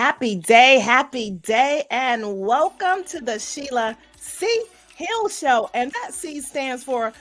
happy day, and welcome to the Sheila C Hill Show. And that C stands for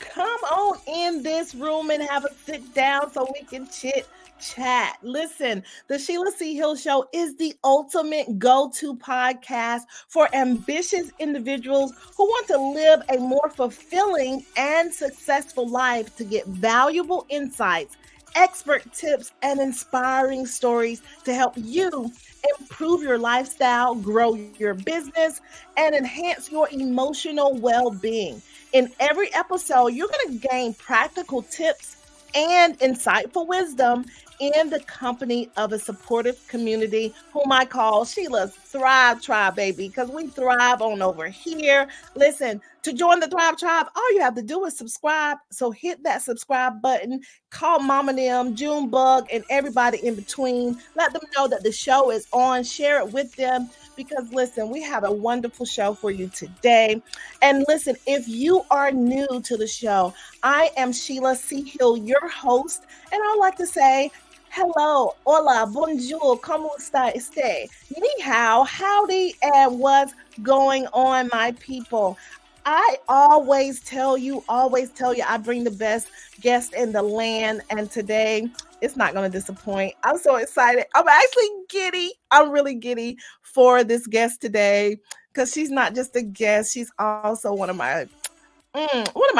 come on in this room and have a sit down so we can chit chat. Listen, the Sheila C Hill Show is the ultimate go-to podcast for ambitious individuals who want to live a more fulfilling and successful life to get valuable insights, expert tips, and inspiring stories to help you improve your lifestyle, grow your business, and enhance your emotional well being. In every episode, you're going to gain practical tips and insightful wisdom in the company of a supportive community whom I call Sheila's Thrive Tribe, baby, because we thrive on over here. Listen, to join the Thrive Tribe, all you have to do is subscribe. So hit that subscribe button, call Mama Them, Junebug, and everybody in between. Let them know that the show is on. Share it with them because, listen, we have a wonderful show for you today. And listen, if you are new to the show, I am Sheila C Hill, your host, and I like to say, hello, hola, bonjour, como está este? Ni hao, howdy, and what's going on, my people? I always tell you, I bring the best guest in the land, and today it's not going to disappoint. I'm so excited. I'm actually giddy. I'm really giddy for this guest today because she's not just a guest. She's also one of my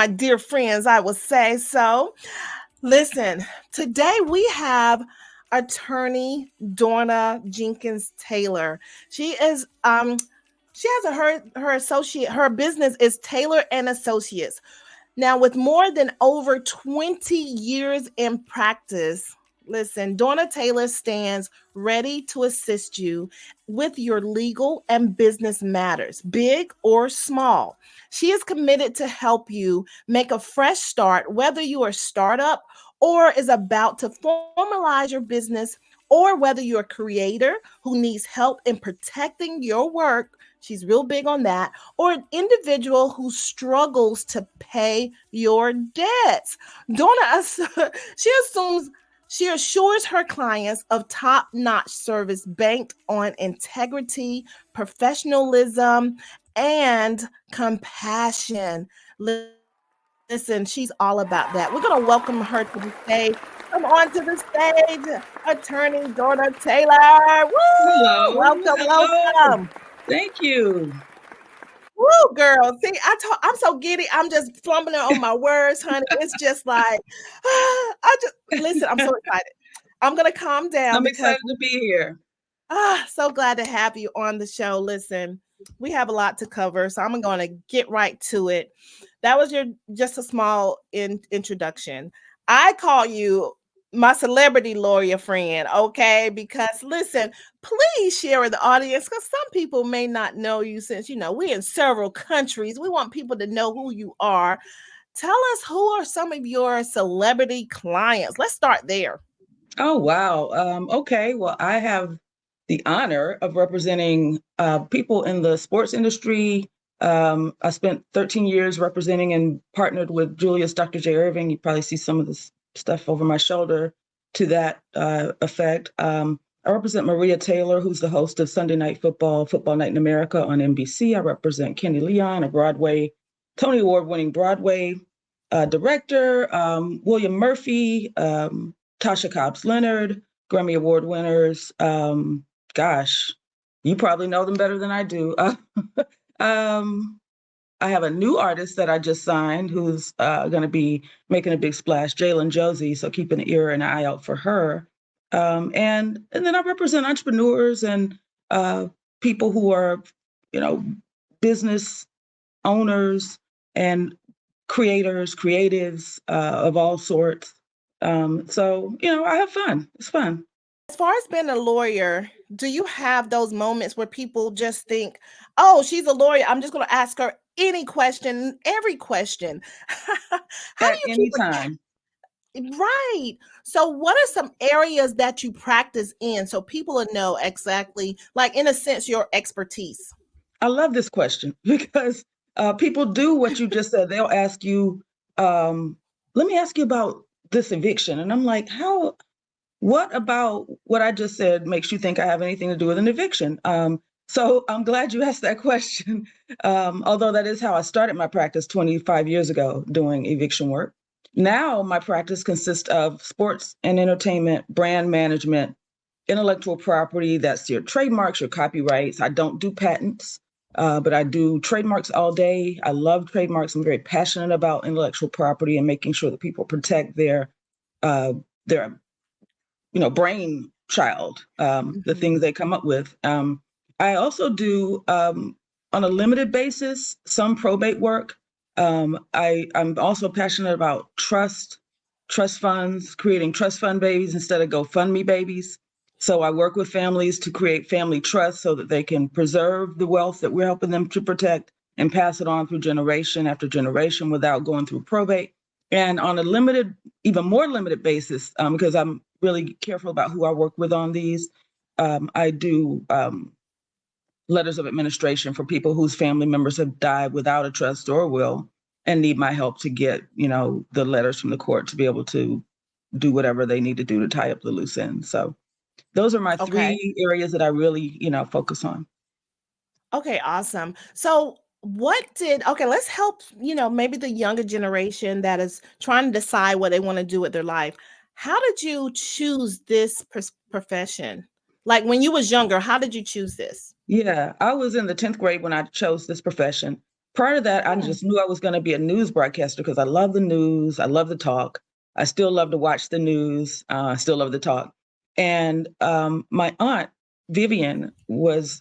dear friends, I would say. So, listen, today we have attorney Dorna Jenkins Taylor. She is she has her business is Taylor and Associates. Now, with more than over 20 years in practice, listen, Dorna Taylor stands ready to assist you with your legal and business matters, big or small. She is committed to help you make a fresh start, whether you are a startup or is about to formalize your business, or whether you're a creator who needs help in protecting your work. She's real big on that, or an individual who struggles to pay your debts. Dorna, she assures her clients of top-notch service banked on integrity, professionalism, and compassion. Listen, she's all about that. We're going to welcome her to the stage. Come on to the stage, attorney Dorna Taylor. Woo! Hello. Welcome. Thank you. Woo, girl. See, I'm so giddy. I'm just fumbling on my words, honey. It's just like, listen, I'm so excited. I'm going to calm down. I'm excited to be here. So glad to have you on the show. Listen, we have a lot to cover, so I'm going to get right to it. That was just a small introduction. I call you my celebrity lawyer friend, okay? Because listen, please share with the audience because some people may not know you since, we're in several countries. We want people to know who you are. Tell us, who are some of your celebrity clients? Let's start there. Oh, wow. Okay. Well, I have the honor of representing people in the sports industry. I spent 13 years representing and partnered with Julius Dr. J. Irving. You probably see some of this stuff over my shoulder to that effect. I represent Maria Taylor, who's the host of Sunday Night Football Night in America on NBC. I represent Kenny Leon, a Tony Award-winning Broadway director, William Murphy, Tasha Cobbs Leonard, Grammy Award winners. Gosh, you probably know them better than I do. I have a new artist that I just signed who's going to be making a big splash, Jalen Josie. So keep an ear and eye out for her. And then I represent entrepreneurs and people who are, business owners and creatives of all sorts. So, I have fun. It's fun. As far as being a lawyer, do you have those moments where people just think, oh, she's a lawyer, I'm just going to ask her any question, every question? How At do you any keep time. Right. So what are some areas that you practice in so people will know exactly, like in a sense, your expertise? I love this question because people do what you just said. They'll ask you, let me ask you about this eviction. And I'm like, how what about what I just said makes you think I have anything to do with an eviction? So I'm glad you asked that question. Although that is how I started my practice 25 years ago, doing eviction work. Now my practice consists of sports and entertainment, brand management, intellectual property. That's your trademarks, your copyrights. I don't do patents, but I do trademarks all day. I love trademarks. I'm very passionate about intellectual property and making sure that people protect uh, their brain child, the things they come up with. I also do, on a limited basis, some probate work. I'm also passionate about trust funds, creating trust fund babies instead of GoFundMe babies. So I work with families to create family trusts so that they can preserve the wealth that we're helping them to protect and pass it on through generation after generation without going through probate. And on a limited, even more limited basis, because I'm really careful about who I work with on these, I do letters of administration for people whose family members have died without a trust or will and need my help to get, the letters from the court to be able to do whatever they need to do to tie up the loose ends. So those are my Okay. three areas that I really, focus on. Okay, awesome. So let's help, maybe the younger generation that is trying to decide what they want to do with their life. How did you choose this profession? Like when you was younger, how did you choose this? Yeah, I was in the 10th grade when I chose this profession. Prior to that, I Hmm. just knew I was going to be a news broadcaster because I love the news. I love the talk. I still love to watch the news. I still love the talk. And my aunt Vivian was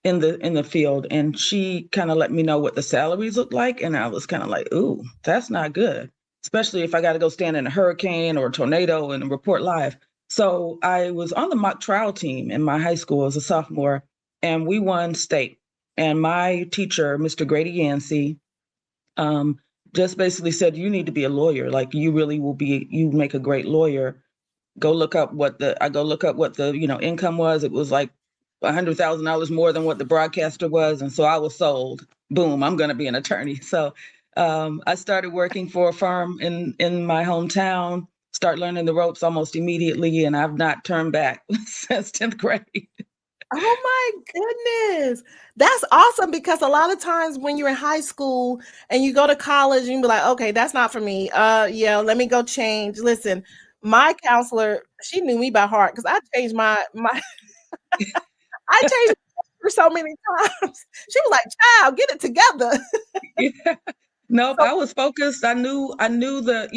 in the field, and she kind of let me know what the salaries looked like, and I was kind of like, "Ooh, that's not good," especially if I got to go stand in a hurricane or a tornado and report live. So I was on the mock trial team in my high school as a sophomore, and we won state. And my teacher, Mr. Grady Yancey, um, just basically said, "You need to be a lawyer. Like you really will be. You make a great lawyer. Go look up what the I go look up what the income was. It was like $100,000 more than what the broadcaster was, and so I was sold. Boom, I'm going to be an attorney." So I started working for a firm in my hometown. Start learning the ropes almost immediately, and I've not turned back since 10th grade. Oh my goodness. That's awesome because a lot of times when you're in high school and you go to college, you can be like, okay, that's not for me. Yeah, let me go change. Listen, my counselor, she knew me by heart because I changed my I changed her so many times. She was like, "Child, get it together." Yeah. Nope, So I was focused. I knew that,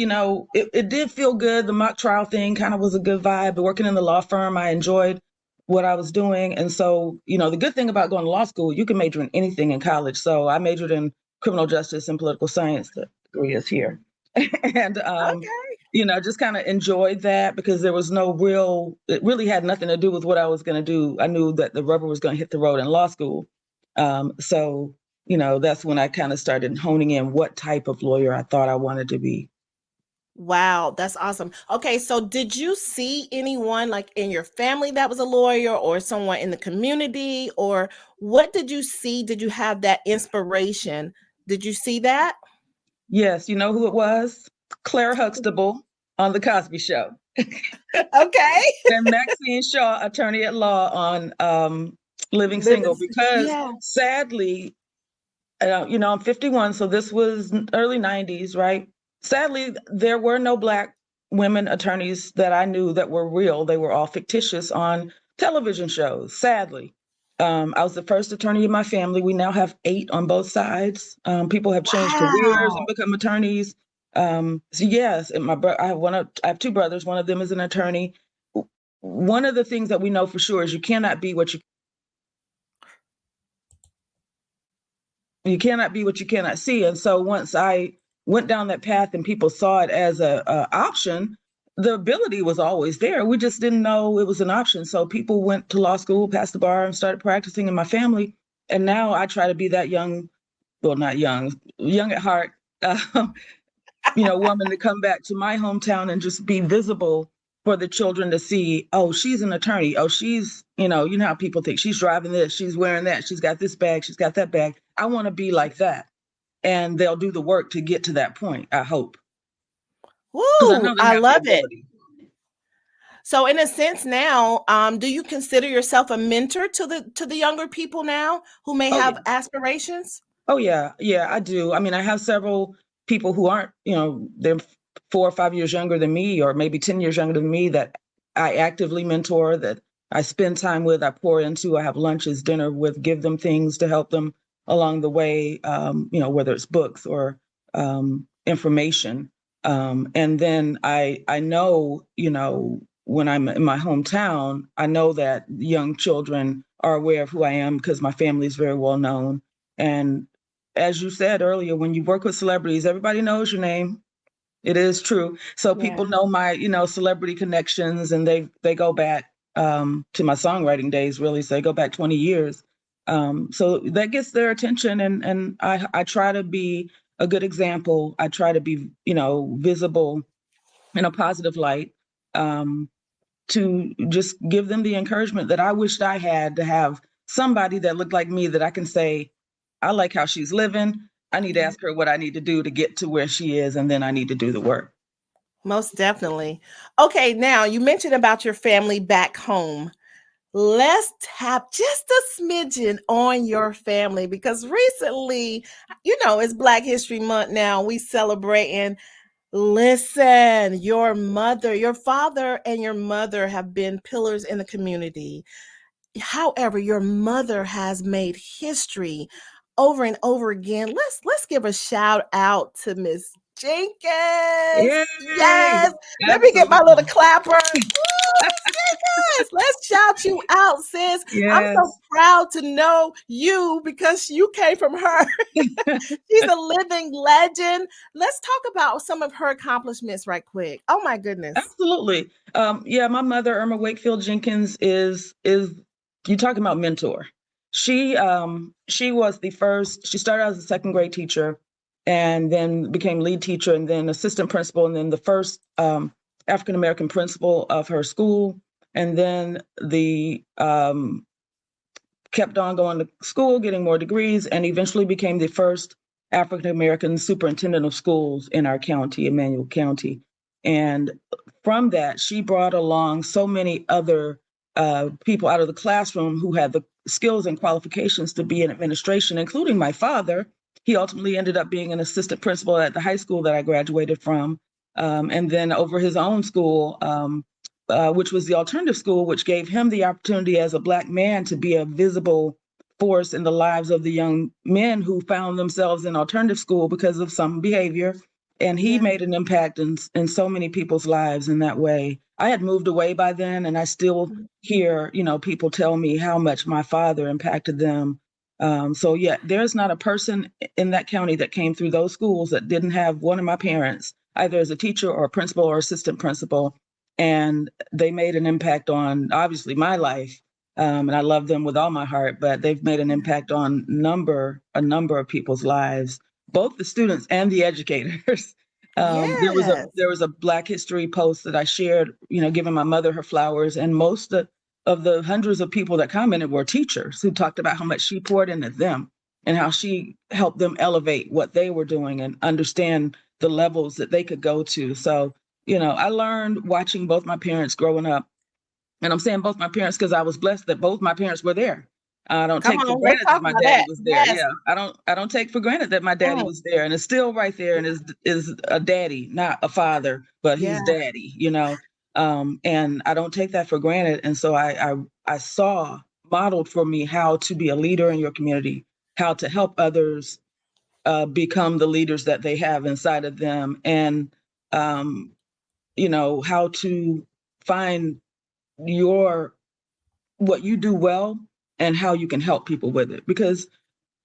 it did feel good. The mock trial thing kind of was a good vibe. But working in the law firm, I enjoyed what I was doing. And so, the good thing about going to law school, you can major in anything in college. So I majored in criminal justice and political science. The degree is here. And okay. just kind of enjoyed that because there was it really had nothing to do with what I was going to do. I knew that the rubber was going to hit the road in law school. So that's when I kind of started honing in what type of lawyer I thought I wanted to be. Wow, that's awesome. Okay, so did you see anyone like in your family that was a lawyer or someone in the community or what did you see? Did you have that inspiration? Did you see that? Yes, you know who it was? Claire Huxtable on The Cosby Show, Okay. and Maxine Shaw, attorney at law on Living Living Single, because yeah. sadly, I'm 51, so this was early 90s, right? Sadly, there were no Black women attorneys that I knew that were real. They were all fictitious on television shows, sadly. I was the first attorney in my family. We now have 8 on both sides. People have changed careers and Wow. become attorneys. So yes, and I have 2 brothers. One of them is an attorney. One of the things that we know for sure is you cannot see. And so once I went down that path and people saw it as a option, the ability was always there. We just didn't know it was an option. So people went to law school, passed the bar, and started practicing in my family. And now I try to be that young, well, not young, young at heart, um, woman to come back to my hometown and just be visible for the children to see. Oh, she's an attorney. Oh, she's, how people think she's driving this, she's wearing that, she's got this bag, she's got that bag. I want to be like that. And they'll do the work to get to that point, I hope. Because I Woo, know they I have the love it. ability. So in a sense now, do you consider yourself a mentor to the younger people now who may Oh have yeah. aspirations? Oh yeah, yeah, I do. I mean, I have several people who aren't, they're 4 or 5 years younger than me, or maybe 10 years younger than me, that I actively mentor, that I spend time with, I pour into, I have lunches, dinner with, give them things to help them along the way, whether it's books or information. And then I know, when I'm in my hometown, I know that young children are aware of who I am because my family is very well known. And as you said earlier, when you work with celebrities, everybody knows your name. It is true. So Yeah. people know my, celebrity connections, and they go back to my songwriting days, really. So they go back 20 years. So that gets their attention, and I try to be a good example. I try to be, visible in a positive light, to just give them the encouragement that I wished I had, to have somebody that looked like me that I can say, I like how she's living. I need to Yeah. ask her what I need to do to get to where she is, and then I need to do the work. Most definitely. Okay, now you mentioned about your family back home. Let's tap just a smidgen on your family because recently, it's Black History Month now. We celebrating. Listen, your father and your mother have been pillars in the community. However, your mother has made history over and over again. Let's give a shout out to Miss Jenkins. Yay! Yes. Let me get my little Absolutely. clapper. Woo, Miss Jenkins. Let's shout you out, sis. I'm so Yes. proud to know you because you came from her. She's a living legend. Let's talk about some of her accomplishments right quick. Oh my goodness. Absolutely. Yeah, my mother, Irma Wakefield Jenkins, is you talking about mentor. She was the first. She started out as a second grade teacher, and then became lead teacher, and then assistant principal, and then the first African American principal of her school, and then the kept on going to school, getting more degrees, and eventually became the first African American superintendent of schools in our county, Emmanuel County. And from that, she brought along so many other people out of the classroom who had the skills and qualifications to be in administration, including my father. He ultimately ended up being an assistant principal at the high school that I graduated from. And then over his own school, which was the alternative school, which gave him the opportunity as a Black man to be a visible force in the lives of the young men who found themselves in alternative school because of some behavior. And he Yeah. made an impact in so many people's lives in that way. I had moved away by then, and I still Mhm. hear, people tell me how much my father impacted them. So yeah, there's not a person in that county that came through those schools that didn't have one of my parents, either as a teacher or a principal or assistant principal, and they made an impact on obviously my life. And I love them with all my heart, but they've made an impact on a number of people's lives, both the students and the educators. There Yes. was a Black History post that I shared, giving my mother her flowers, and most of the hundreds of people that commented were teachers who talked about how much she poured into them and how she helped them elevate what they were doing and understand the levels that they could go to. So I learned watching both my parents growing up, and I'm saying both my parents because I was blessed that both my parents were there. I don't Come take for on, let's granted that talk my about daddy that. was there. Yes. Yeah, I don't take for granted that my daddy Mm. was there, and is still right there, and is a daddy, not a father, but Yeah. he's daddy. And I don't take that for granted. And so I saw modeled for me how to be a leader in your community, how to help others become the leaders that they have inside of them, and um, how to find your what you do well and how you can help people with it. Because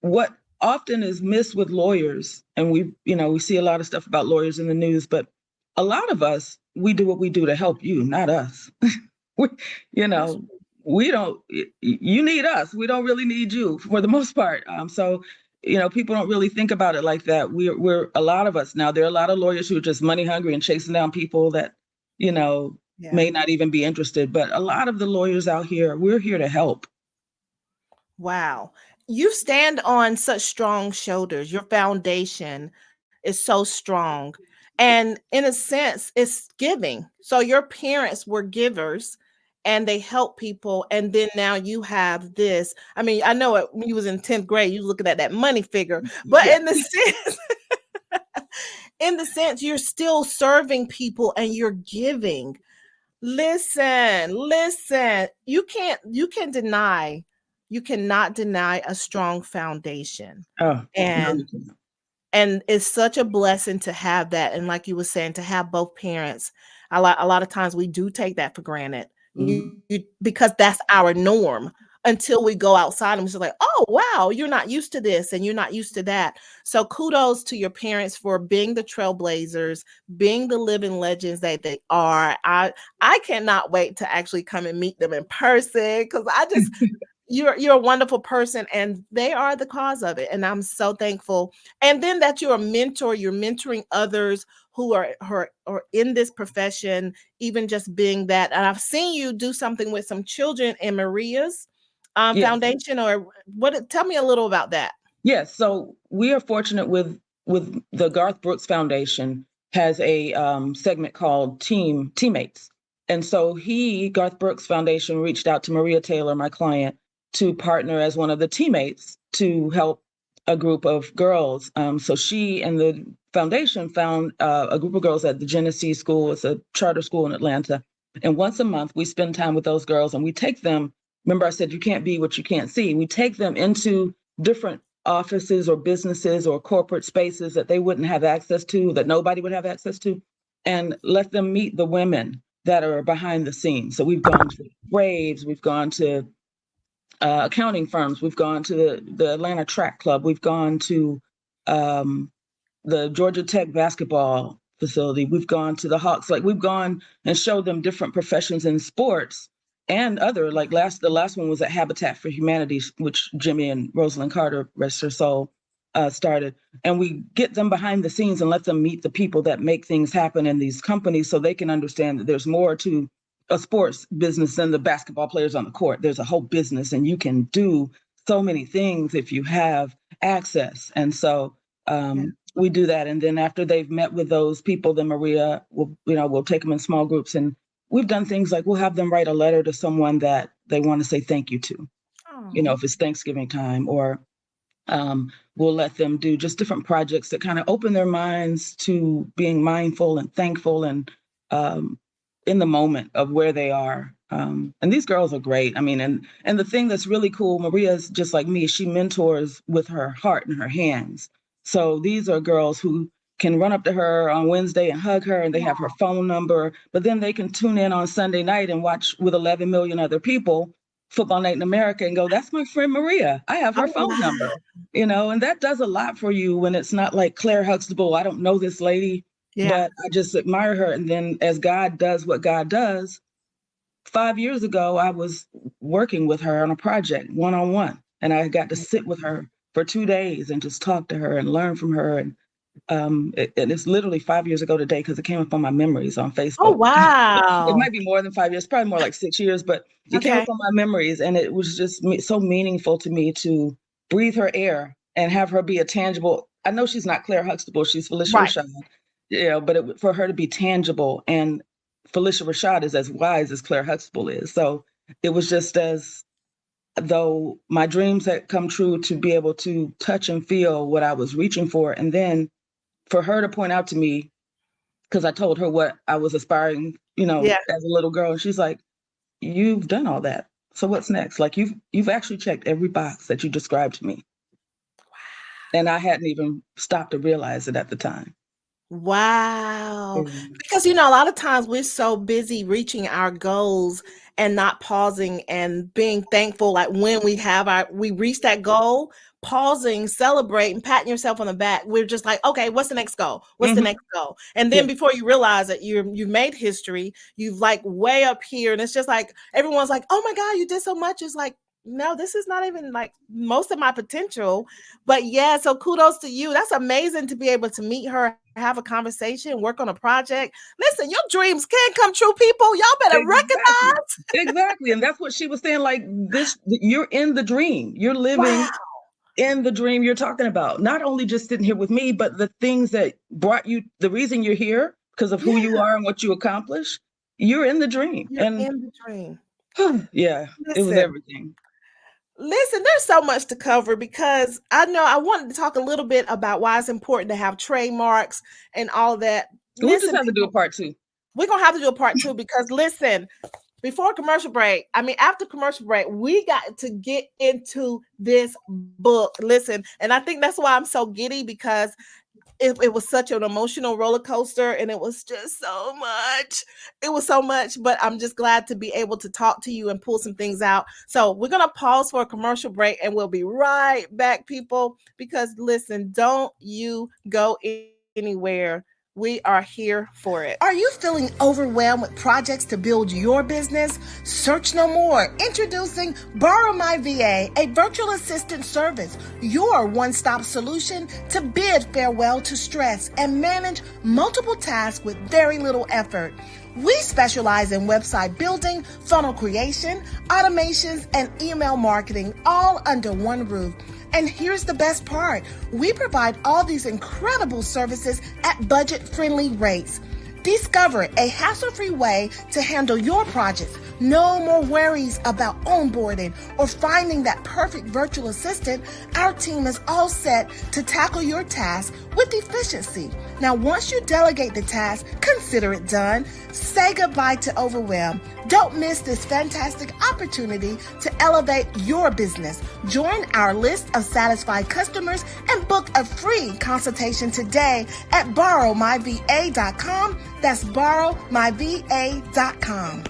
what often is missed with lawyers, and we see a lot of stuff about lawyers in the news, but a lot of us, we do what we do to help you, not us. we, you That's know, we don't, you need us. We don't really need you for the most part. So, people don't really think about it like that. We're a lot of us now. There are a lot of lawyers who are just money hungry and chasing down people that, you know, yeah. may not even be interested. But a lot of the lawyers out here, we're here to help. Wow. You stand on such strong shoulders. Your foundation is so strong. And in a sense, it's giving. So your parents were givers and they help people. And then now you have this. I mean, I know when you was in 10th grade, you looking at that money figure, but Yeah. in the sense, you're still serving people and you're giving. Listen, you cannot deny a strong foundation. Oh, no, And you cannot. and it's such a blessing to have that. And like you were saying, to have both parents. A lot of times we do take that for granted. Mhm. Because that's our norm until we go outside and we're just like, oh wow, you're not used to this and you're not used to that. So kudos to your parents for being the trailblazers, being the living legends that they are. I cannot wait to actually come and meet them in person because you're a wonderful person and they are the cause of it, and I'm so thankful. And then that you're a mentor, you're mentoring others who are in this profession, even just being that. And I've seen you do something with some children in Maria's Yes. foundation, or what? Tell me a little about that. Yes. So we are fortunate with the Garth Brooks Foundation has a segment called Teammates. And so Garth Brooks Foundation, reached out to Maria Taylor, my client, to partner as one of the teammates to help a group of girls. So she and the foundation found a group of girls at the Genesee School. It's a charter school in Atlanta. And once a month, we spend time with those girls and we take them. Remember, I said you can't be what you can't see. We take them into different offices or businesses or corporate spaces that they wouldn't have access to, that nobody would have access to, and let them meet the women that are behind the scenes. So we've gone to Braves, we've gone to accounting firms, we've gone to the Atlanta Track Club, we've gone to um, the Georgia Tech basketball facility, we've gone to the Hawks. Like we've gone and showed them different professions in sports and other, like the last one was at Habitat for Humanity, which Jimmy and Rosalind Carter, rest her soul, started. And we get them behind the scenes and let them meet the people that make things happen in these companies so they can understand that there's more to a sports business than the basketball players on the court. There's a whole business and you can do so many things if you have access. And so Yeah. we do that. And then after they've met with those people, then Maria we'll take them in small groups, and we've done things like we'll have them write a letter to someone that they want to say thank you to, Oh, if it's Thanksgiving time, or we'll let them do just different projects that kind of open their minds to being mindful and thankful and in the moment of where they are. And these girls are great. I mean, and the thing that's really cool, Maria's just like me, she mentors with her heart and her hands. So these are girls who can run up to her on Wednesday and hug her, and they have her phone number, but then they can tune in on Sunday night and watch with 11 million other people Football Night in America and go, that's my friend Maria. I have her oh phone wow. number, and that does a lot for you when it's not like Claire Huxtable. I don't know this lady, Yeah. but I just admire her. And then as God does what God does, 5 years ago, I was working with her on a project one on one, and I got to sit with her for 2 days and just talk to her and learn from her. And and it's literally 5 years ago today because it came up on my memories on Oh Facebook. It wow. might be more than 5 years, probably more like 6 years, but it came Okay. up on my memories, and it was just so meaningful to me to breathe her air and have her be a tangible. I know she's not Claire Huxtable, she's Felicia Right. Rashad, but for her to be tangible, and Felicia Rashad is as wise as Claire Huxtable is. So it was just as though my dreams had come true to be able to touch and feel what I was reaching for, and then for her to point out to me, because I told her what I was aspiring, Yeah. as a little girl, and she's like, "You've done all that. So what's next? Like you've actually checked every box that you described to me." And I hadn't even stopped to realize it at the time. Wow. Mm. Because, a lot of times we're so busy reaching our goals and not pausing and being thankful. Like when we reach that goal, pausing, celebrating, patting yourself on the back. We're just like, okay, what's the next goal? What's the Mhm. next goal? And Yeah, then before you realize that you've made history, you've like way up here. And it's just like, everyone's like, oh my God, you did so much. It's like, no, this is not even like most of my potential. But yeah, so kudos to you. That's amazing to be able to meet her, have a conversation, work on a project. Listen, your dreams can come true, people. Y'all better exactly. recognize. Exactly. And that's what she was saying. Like this, you're in the dream. You're Wow. living in the dream you're talking about. Not only just sitting here with me, but the things that brought you, the reason you're here because of who you Yeah, are and what you accomplish. You're in the dream. you're And in the dream. yeah, it was Listen, everything. listen, there's so much to cover because I know I wanted to talk a little bit about why it's important to have trademarks and all that. We'll just Listen, have to do a people, part two. we're gonna have to do a part two because listen, before commercial break, I mean after commercial break, we got to get into this book. Listen, and I think that's why I'm so giddy because it was such an emotional roller coaster and it was just so much. It was so much, but I'm just glad to be able to talk to you and pull some things out. So we're going to pause for a commercial break and we'll be right back, people, because listen, don't you go anywhere. We are here for it. Are you feeling overwhelmed with projects to build your business? Search no more. Introducing Borrow My VA, a virtual assistant service, your one-stop solution to bid farewell to stress and manage multiple tasks with very little effort. We specialize in website building, funnel creation, automations, and email marketing all under one roof. And here's the best part. We provide all these incredible services at budget-friendly rates. Discover a hassle-free way to handle your projects. No more worries about onboarding or finding that perfect virtual assistant. Our team is all set to tackle your tasks with efficiency. Now, once you delegate the task, consider it done. Say goodbye to overwhelm. Don't miss this fantastic opportunity to elevate your business. Join our list of satisfied customers and book a free consultation today at borrowmyva.com. That's borrowmyva.com.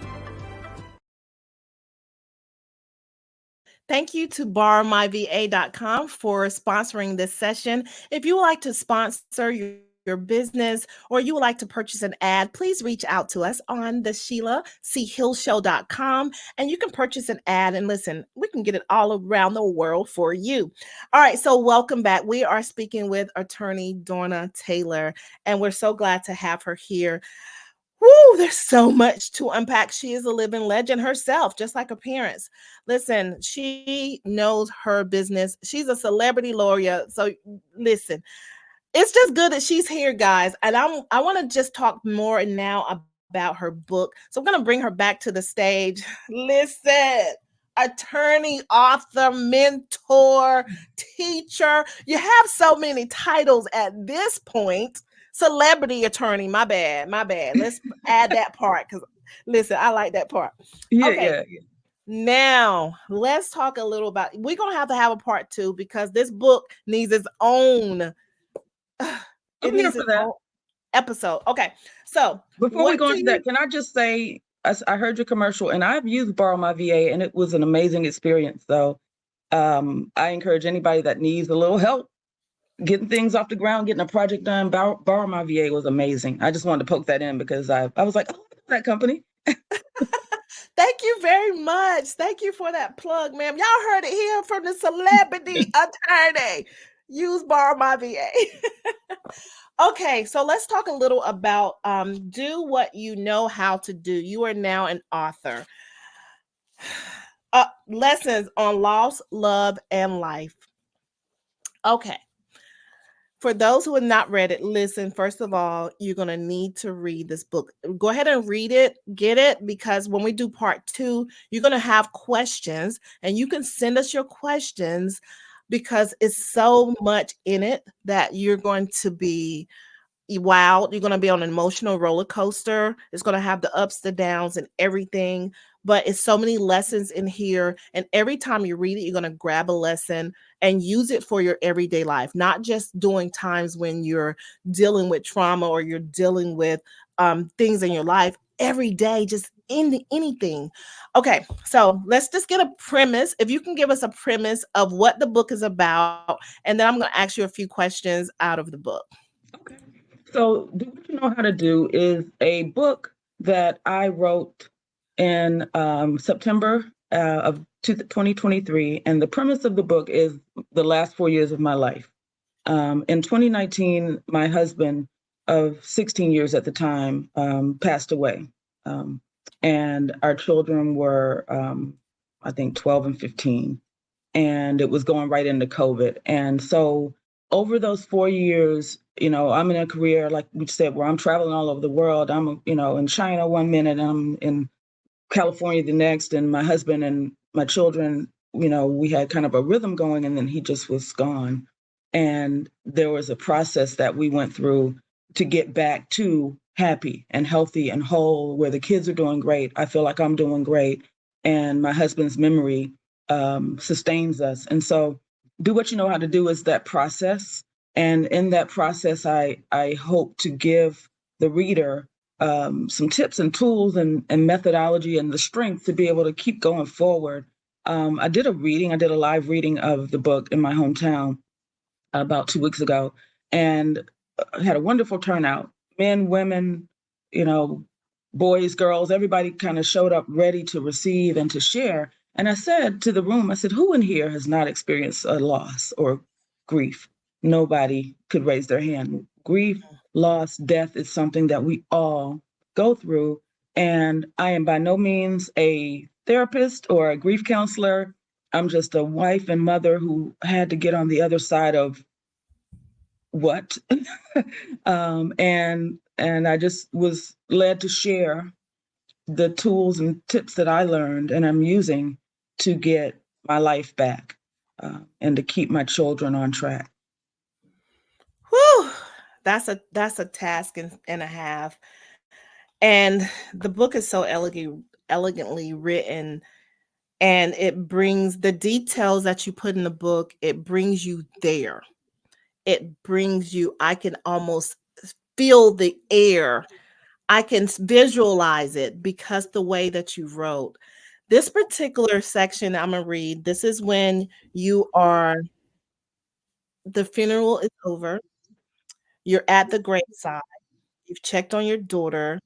Thank you to borrowmyva.com for sponsoring this session. If you would like to sponsor your business or you would like to purchase an ad, please reach out to us on the SheilaCHillShow.com and you can purchase an ad and listen, we can get it all around the world for you. All right, so welcome back. We are speaking with attorney Dorna Taylor and we're so glad to have her here. Woo, there's so much to unpack. She is a living legend herself, just like her parents. Listen, she knows her business. She's a celebrity lawyer. So listen, it's just good that she's here, guys. And I want to just talk more now about her book. So I'm going to bring her back to the stage. Listen, attorney, author, mentor, teacher. You have so many titles at this point. Celebrity attorney, my bad. Let's add that part because listen, I like that part. Yeah, Okay, yeah, yeah. now let's talk a little about. We're gonna have to have a part two because this book needs its own. It I'm here needs for its that. own episode. Okay, so Before we what go do into you? that, can I just say, I heard your commercial and I've used Borrow My VA and it was an amazing experience. So I encourage anybody that needs a little help getting things off the ground, getting a project done. Borrow My VA was amazing. I just wanted to poke that in because I was like, oh, I know that company. Thank you very much. Thank you for that plug, ma'am. Y'all heard it here from the celebrity attorney. Use Borrow My VA. Okay, so let's talk a little about do what you know how to do. You are now an author. Lessons on loss, love, and life. Okay. For those who have not read it, listen, first of all, you're going to need to read this book. Go ahead and read it, get it, because when we do part two, you're going to have questions and you can send us your questions because it's so much in it that you're going to be wild. You're going to be on an emotional roller coaster. It's going to have the ups, the downs, and everything. But it's so many lessons in here. And every time you read it, you're going to grab a lesson and use it for your everyday life, not just during times when you're dealing with trauma or you're dealing with things in your life. Every day, just anything. Okay, so let's just get a premise. If you can give us a premise of what the book is about, and then I'm going to ask you a few questions out of the book. Okay. So, Do What You Know How to Do is a book that I wrote in September of 2023. And the premise of the book is the last 4 years of my life. In 2019, my husband of 16 years at the time passed away. Um, and our children were, I think, 12 and 15. and it was going right into COVID. And so over those 4 years, I'm in a career, like we said, where I'm traveling all over the world. I'm, in China one minute, and I'm in California the next, and my husband and my children, we had kind of a rhythm going, and then he just was gone. And there was a process that we went through to get back to happy and healthy and whole, where the kids are doing great. I feel like I'm doing great. And my husband's memory sustains us. And so, do what you know how to do is that process. And in that process, I hope to give the reader some tips and tools and methodology and the strength to be able to keep going forward. I did a live reading of the book in my hometown about 2 weeks ago, and had a wonderful turnout. Men, women, you know, boys, girls, everybody kind of showed up ready to receive and to share. And I said to the room, I said, who in here has not experienced a loss or grief? Nobody could raise their hand. Grief, loss, death is something that we all go through. And I am by no means a therapist or a grief counselor. I'm just a wife and mother who had to get on the other side of what, and I just was led to share the tools and tips that I learned and I'm using to get my life back, and to keep my children on track. Whew, that's a task and a half. And the book is so elegantly written, and it brings the details that you put in the book, it brings you there. It brings you, I can almost feel the air. I can visualize it because the way that you wrote. This particular section I'm gonna read, this is when you are the funeral is over, you're at the graveside, you've checked on your daughter,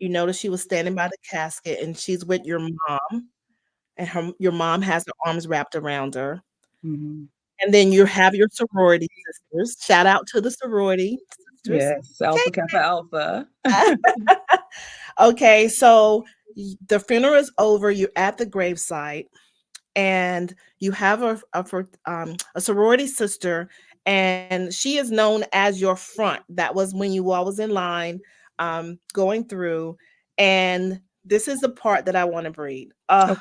you notice she was standing by the casket and she's with your mom, and your mom has her arms wrapped around her. Mhm. And then you have your sorority sisters. Shout out to the sorority sisters. Yes, Alpha Kappa Alpha. Okay. Okay, so the funeral is over. You're at the gravesite, and you have a sorority sister, and she is known as your front. That was when you all was in line, going through. And this is the part that I want to read. Okay.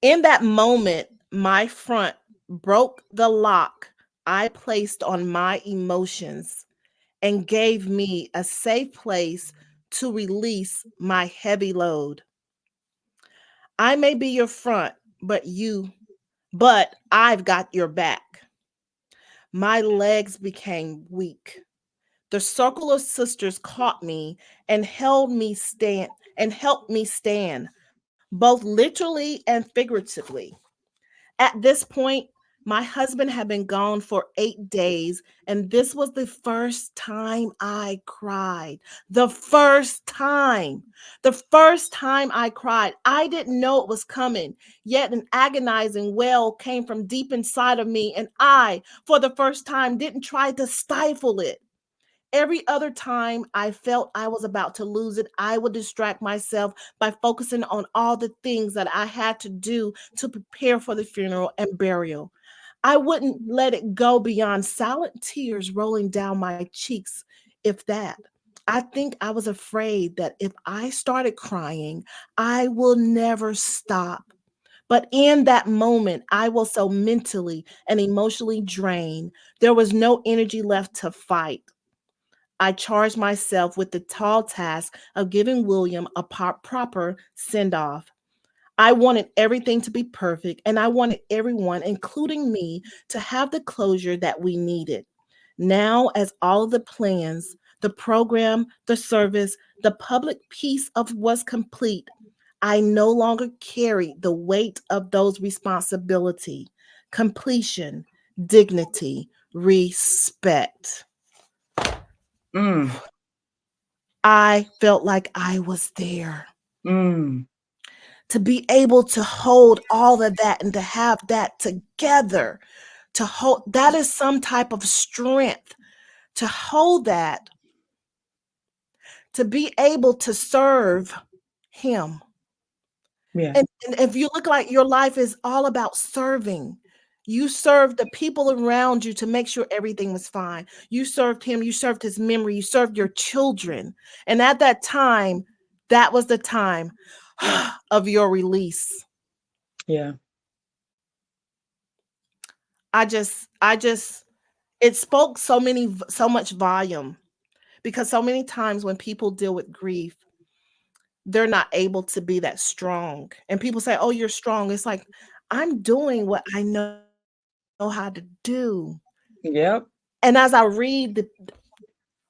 In that moment, my front broke the lock I placed on my emotions and gave me a safe place to release my heavy load. I may be your front, but I've got your back. My legs became weak. The circle of sisters caught me and helped me stand, both literally and figuratively. At this point, my husband had been gone for 8 days, and this was the first time I cried. The first time. The first time I cried. I didn't know it was coming, yet an agonizing wail came from deep inside of me, and I, for the first time, didn't try to stifle it. Every other time I felt I was about to lose it, I would distract myself by focusing on all the things that I had to do to prepare for the funeral and burial. I wouldn't let it go beyond silent tears rolling down my cheeks, if that. I think I was afraid that if I started crying, I will never stop. But in that moment, I was so mentally and emotionally drained, there was no energy left to fight. I charged myself with the tall task of giving William a proper send off. I wanted everything to be perfect, and I wanted everyone, including me, to have the closure that we needed. Now, as all of the plans, the program, the service, the public piece of was complete, I no longer carried the weight of those responsibility, completion, dignity, respect. Mm, I felt like I was there. mm, To be able to hold all of that and to have that together, to hold that is some type of strength to hold that, to be able to serve Him, Yeah. And if you look like your life is all about serving, you served the people around you to make sure everything was fine. You served him, you served his memory, you served your children. And at that time, that was the time of your release. Yeah. I just it spoke so much volume, because so many times when people deal with grief, they're not able to be that strong. And people say, "Oh, you're strong." It's like, I'm doing what I know how to do. And Yep. as I read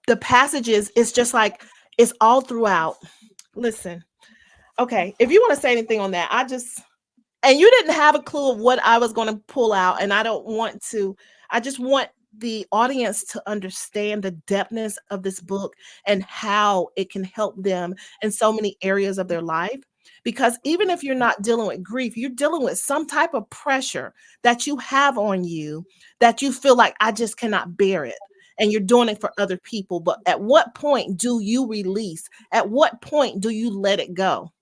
the passages, it's just like it's all throughout. Listen, okay, if you want to say anything on that, and you didn't have a clue of what I was going to pull out, and I don't want to. I just want the audience to understand the depthness of this book and how it can help them in so many areas of their life. Because even if you're not dealing with grief, you're dealing with some type of pressure that you have on you, that you feel like I just cannot bear it. And you're doing it for other people. But at what point do you release? At what point do you let it go?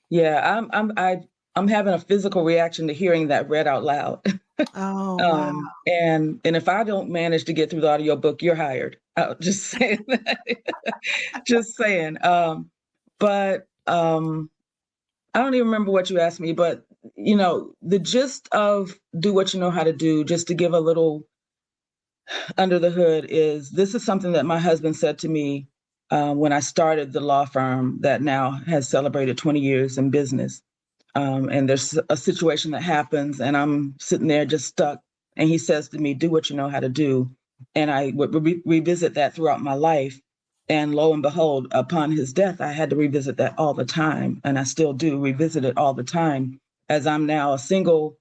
Yeah. I'm having a physical reaction to hearing that read out loud. Oh, wow. And if I don't manage to get through the audiobook, you're hired. Just saying that. Just saying. But I don't even remember what you asked me, but the gist of do what you know how to do, just to give a little under the hood, is this is something that my husband said to me when I started the law firm that now has celebrated 20 years in business. And there's a situation that happens, and I'm sitting there just stuck. And he says to me, "Do what you know how to do." And I would revisit that throughout my life. And lo and behold, upon his death, I had to revisit that all the time. And I still do revisit it all the time, as I'm now a single.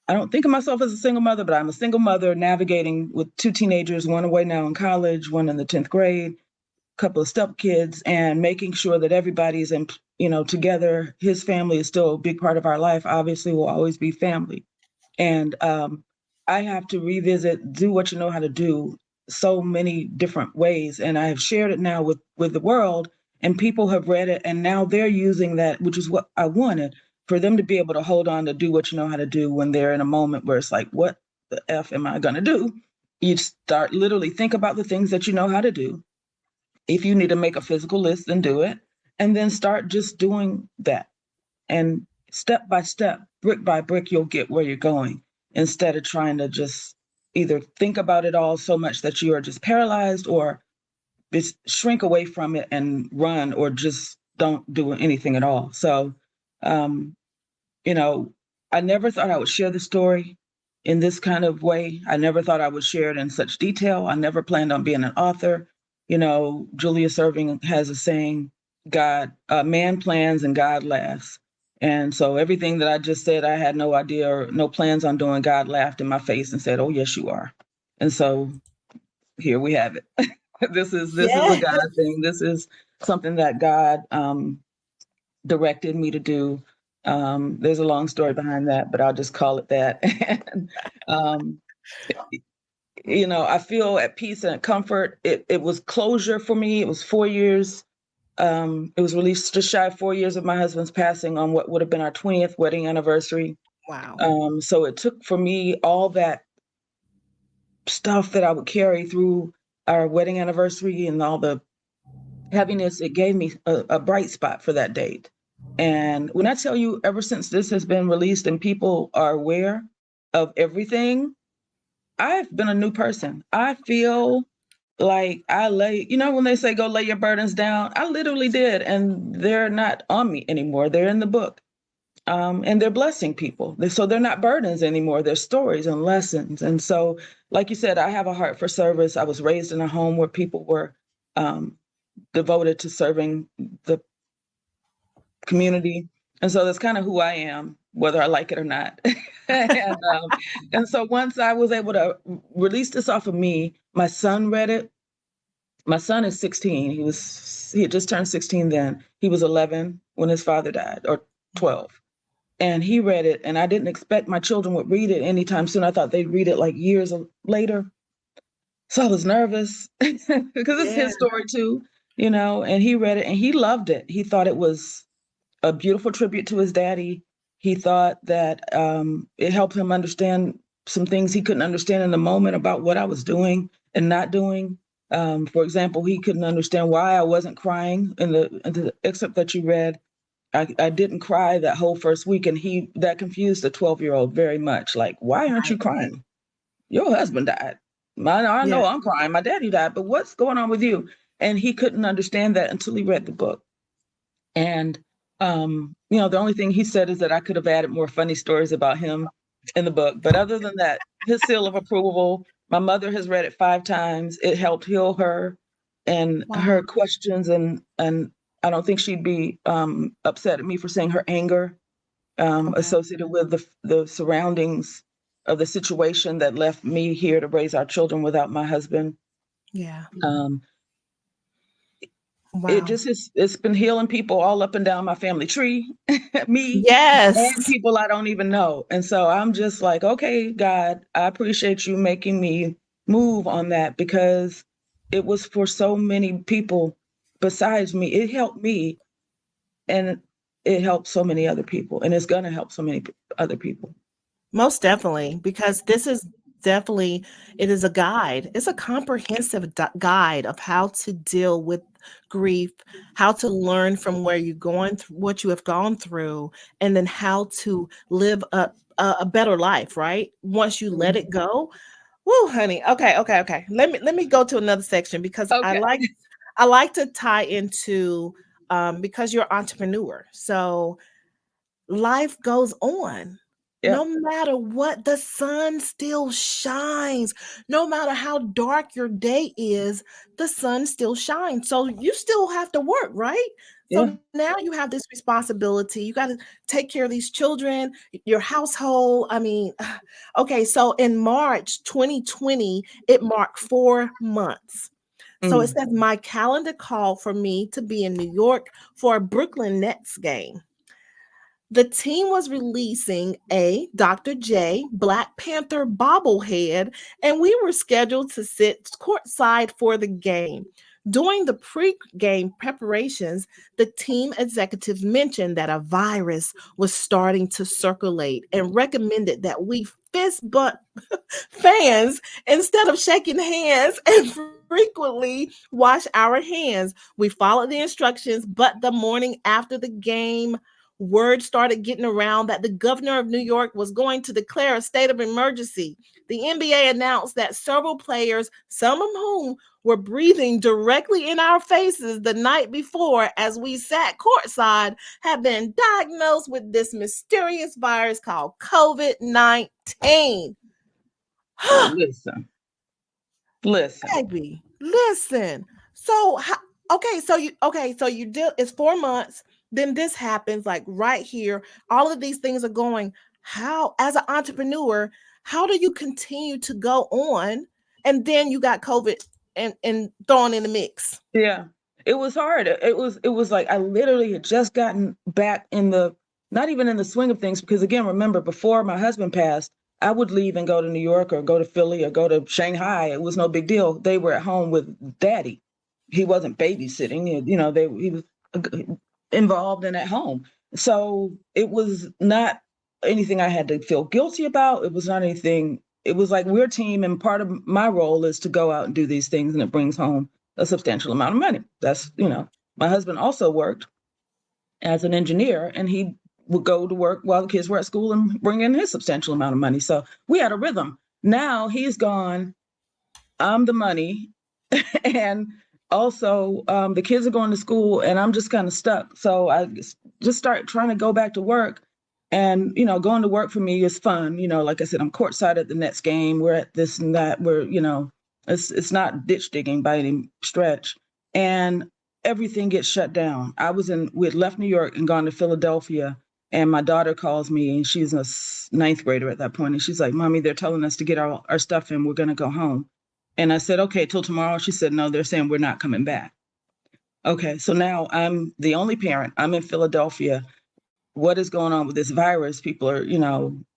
I don't think of myself as a single mother, but I'm a single mother navigating with two teenagers, one away now in college, one in the 10th grade, couple of step kids, and making sure that everybody's in, together. His family is still a big part of our life. Obviously, will always be family. And I have to revisit, do what you know how to do, so many different ways. And I have shared it now with the world, and people have read it, and now they're using that, which is what I wanted, for them to be able to hold on to do what you know how to do when they're in a moment where it's like, what the F am I going to do? You start literally think about the things that you know how to do. If you need to make a physical list, then do it. And then start just doing that. And step by step, brick by brick, you'll get where you're going, instead of trying to just either think about it all so much that you are just paralyzed, or just shrink away from it and run, or just don't do anything at all. So, um, you know, I never thought I would share the story in this kind of way. I never thought I would share it in such detail. I never planned on being an author. Julius Erving has a saying, man plans and God laughs. And so everything that I just said, I had no idea or no plans on doing. God laughed in my face and said, "Oh, yes, you are." And so here we have it. This is a Yeah. God thing. This is something that God directed me to do. There's a long story behind that, but I'll just call it that. And, um, I feel at peace and at comfort. It was closure for me. It was 4 years. It was released just shy of 4 years of my husband's passing on what would have been our 20th wedding anniversary. Wow. So it took for me all that stuff that I would carry through our wedding anniversary and all the heaviness. It gave me a bright spot for that date. And when I tell you, ever since this has been released and people are aware of everything, I've been a new person. I feel like when they say go lay your burdens down, I literally did. And they're not on me anymore. They're in the book. And they're blessing people. So they're not burdens anymore. They're stories and lessons. And so, like you said, I have a heart for service. I was raised in a home where people were um, devoted to serving the community. And so that's kind of who I am, whether I like it or not. And so once I was able to release this off of me, my son read it. My son is 16. He had just turned 16 then. He was 11 when his father died, or 12. And he read it, and I didn't expect my children would read it anytime soon. I thought they'd read it like years later. So I was nervous because it's Yeah. his story too, and he read it and he loved it. He thought it was a beautiful tribute to his daddy. He thought that it helped him understand some things he couldn't understand in the moment about what I was doing and not doing. For example, he couldn't understand why I wasn't crying in the excerpt that you read. I didn't cry that whole first week, and that confused a 12-year-old very much. Like, why aren't you Right. crying? Your husband died. I Yeah. know I'm crying. My daddy died, but what's going on with you? And he couldn't understand that until he read the book. And the only thing he said is that I could have added more funny stories about him in the book. But other than that, his seal of approval. My mother has read it 5 times. It helped heal her and Wow. her questions, and I don't think she'd be upset at me for saying her anger Okay. associated with the surroundings of the situation that left me here to raise our children without my husband. Yeah. Um, it Wow. just it's been healing people all up and down my family tree, me and Yes. people I don't even know. And so I'm just like, okay, God, I appreciate you making me move on that, because it was for so many people besides me. It helped me, and it helped so many other people, and it's going to help so many other people. Most definitely, because this is definitely it is a guide. It's a comprehensive guide of how to deal with grief, how to learn from where you're going through what you have gone through, and then how to live a better life, right? Once you let it Mhm. go. Woo, honey. Okay, okay, okay. Let me go to another section because I Okay. like to tie into because you're an entrepreneur. So life goes on. Yeah. No matter what, the sun still shines. No matter how dark your day is, the sun still shines. So you still have to work, right? So Yeah. now you have this responsibility. You got to take care of these children, your household. I mean, okay, so in March 2020, it marked 4 months. So it Mm. says my calendar called for me to be in New York for a Brooklyn Nets game. The team was releasing a Dr. J Black Panther bobblehead, and we were scheduled to sit courtside for the game. During the pre-game preparations, the team executives mentioned that a virus was starting to circulate and recommended that we fist bump fans instead of shaking hands and frequently wash our hands. We followed the instructions, but the morning after the game, word started getting around that the governor of New York was going to declare a state of emergency. The NBA announced that several players, some of whom were breathing directly in our faces the night before as we sat courtside, had been diagnosed with this mysterious virus called COVID 19. Listen, listen. Baby, listen. So, okay, so you did it's 4 months. Then this happens like right here. All of these things are going. How, as an entrepreneur, how do you continue to go on? And then you got COVID and thrown in the mix. Yeah, it was hard. It was like I literally had just gotten back in the not even in the swing of things, because again, remember, before my husband passed, I would leave and go to New York or go to Philly or go to Shanghai. It was no big deal. They were at home with daddy. He wasn't babysitting. He was involved and at home. So it was not anything I had to feel guilty about. It was not anything. It was like we're a team, and part of my role is to go out and do these things, and it brings home a substantial amount of money. My husband also worked as an engineer, and he would go to work while the kids were at school and bring in his substantial amount of money. So we had a rhythm. Now he's gone. I'm the money. And also, the kids are going to school, and I'm just kind of stuck. So I just start trying to go back to work. And, going to work for me is fun. Like I said, I'm courtside at the Nets game. We're at this and that. It's not ditch digging by any stretch. And everything gets shut down. We had left New York and gone to Philadelphia. And my daughter calls me, and she's a ninth grader at that point. And she's like, Mommy, they're telling us to get our stuff in. We're going to go home. And I said, okay, till tomorrow. She said, no, they're saying we're not coming back. Okay, so now I'm the only parent. I'm in Philadelphia. What is going on with this virus? People are,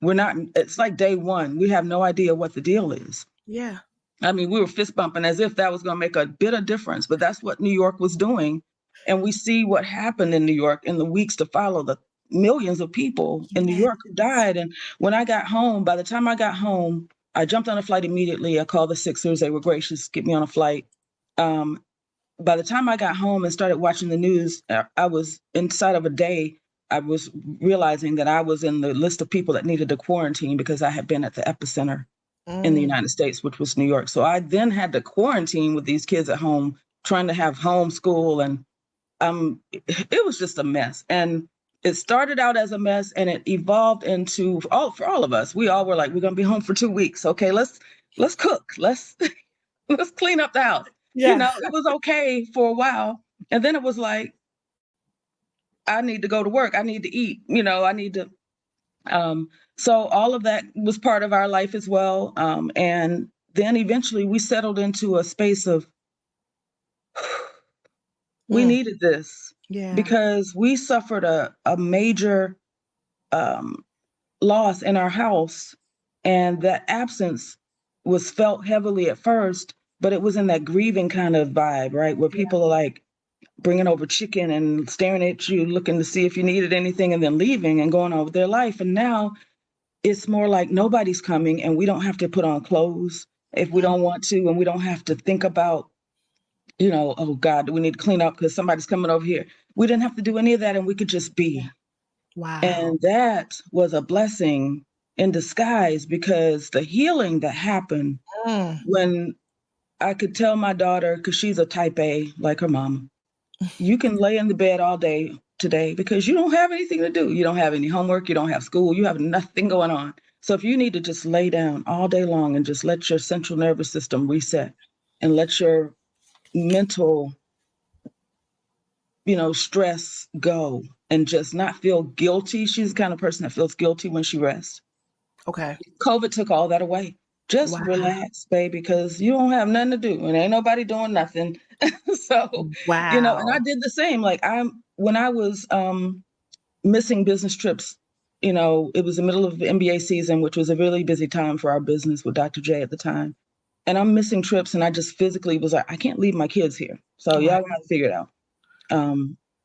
we're not, it's like day one. We have no idea what the deal is. Yeah. I mean, we were fist bumping as if that was going to make a bit of difference, but that's what New York was doing. And we see what happened in New York in the weeks to follow, the millions of people in New Yes. York who died. And when I got home, by the time I got home, I jumped on a flight immediately. I called the Sixers. They were gracious, get me on a flight. By the time I got home and started watching the news, I was inside of a day. I was realizing that I was in the list of people that needed to quarantine because I had been at the epicenter in the United States, which was New York. So I then had to quarantine with these kids at home, trying to have homeschool, and it was just a mess. And it started out as a mess, and it evolved into for all of us. We all were like, we're gonna be home for 2 weeks. Okay, let's cook. Let's let's clean up the house. Yeah. It was okay for a while, and then it was like, I need to go to work. I need to eat. I need to. So all of that was part of our life as well. And then eventually we settled into a space of, we needed this Yeah. because we suffered a major loss in our house. And that absence was felt heavily at first, but it was in that grieving kind of vibe, right? Where people are like bringing over chicken and staring at you, looking to see if you needed anything, and then leaving and going on with their life. And now it's more like nobody's coming, and we don't have to put on clothes if we don't want to, and we don't have to think about, oh God, we need to clean up because somebody's coming over here. We didn't have to do any of that, and we could just be. Wow. And that was a blessing in disguise, because the healing that happened when I could tell my daughter, because she's a type A, like her mom, you can lay in the bed all day today because you don't have anything to do. You don't have any homework. You don't have school. You have nothing going on. So if you need to just lay down all day long and just let your central nervous system reset and let your mental, stress go and just not feel guilty. She's the kind of person that feels guilty when she rests. Okay. COVID took all that away. Just relax, baby, because you don't have nothing to do and ain't nobody doing nothing. So, and I did the same. Like when I was missing business trips, it was the middle of the NBA season, which was a really busy time for our business with Dr. J at the time. And I'm missing trips, and I just physically was like, I can't leave my kids here. So y'all got to figure it out.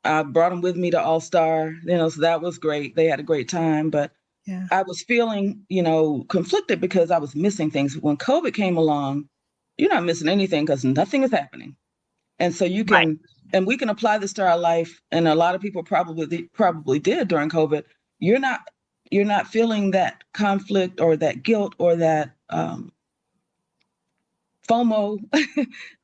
I brought them with me to All Star, so that was great. They had a great time, but I was feeling, conflicted because I was missing things. When COVID came along, you're not missing anything because nothing is happening. And so you can, and we can apply this to our life. And a lot of people probably did during COVID. You're not feeling that conflict or that guilt or that FOMO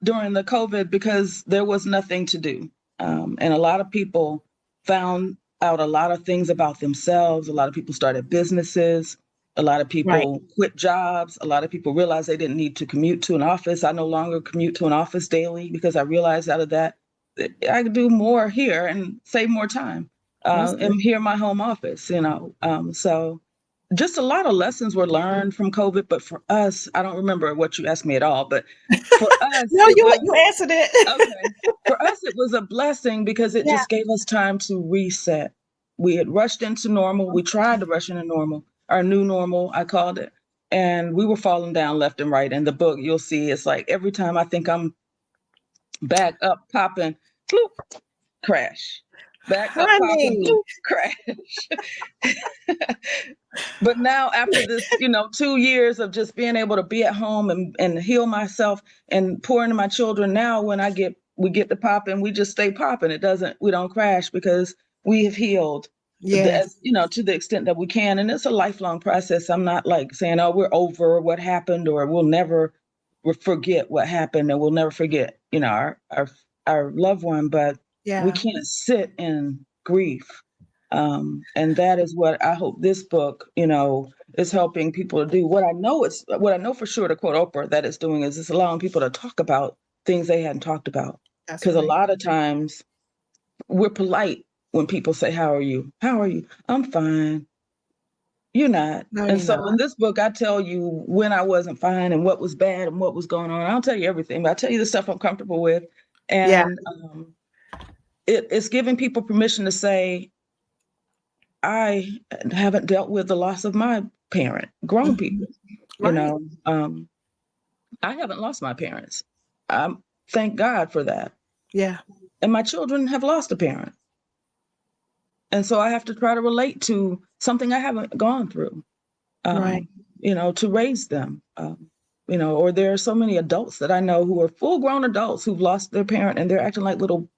during the COVID because there was nothing to do. And a lot of people found out a lot of things about themselves. A lot of people started businesses. A lot of people quit jobs. A lot of people realized they didn't need to commute to an office. I no longer commute to an office daily because I realized out of that, I could do more here and save more time. And here in my home office, so just a lot of lessons were learned from COVID. But for us, I don't remember what you asked me at all, but for us, No, you answered it. Okay. For us, it was a blessing because it just gave us time to reset. We had rushed into normal. We tried to rush into normal, our new normal, I called it. And we were falling down left and right. In the book, you'll see it's like every time I think I'm back up, popping, bloop, crash. Back up, popping, bloop, crash. But now after this, 2 years of just being able to be at home and heal myself and pour into my children, now when we get to popping, we just stay popping. We don't crash because we have healed, to the extent that we can. And it's a lifelong process. I'm not like saying, oh, we're over what happened, or we'll never forget what happened, and we'll never forget, our loved one, but we can't sit in grief. And that is what I hope this book, is helping people to do. What I know for sure, to quote Oprah, that it's doing is it's allowing people to talk about things they hadn't talked about. Because a lot of times we're polite when people say, how are you? How are you? I'm fine. You're not. No, and so in this book, I tell you when I wasn't fine and what was bad and what was going on. I'll tell you everything, but I tell you the stuff I'm comfortable with. And it's giving people permission to say, I haven't dealt with the loss of my parent, grown people, I haven't lost my parents. Thank God for that. Yeah. And my children have lost a parent. And so I have to try to relate to something I haven't gone through, Right. to raise them. Or there are so many adults that I know who are full grown adults who've lost their parent and they're acting like little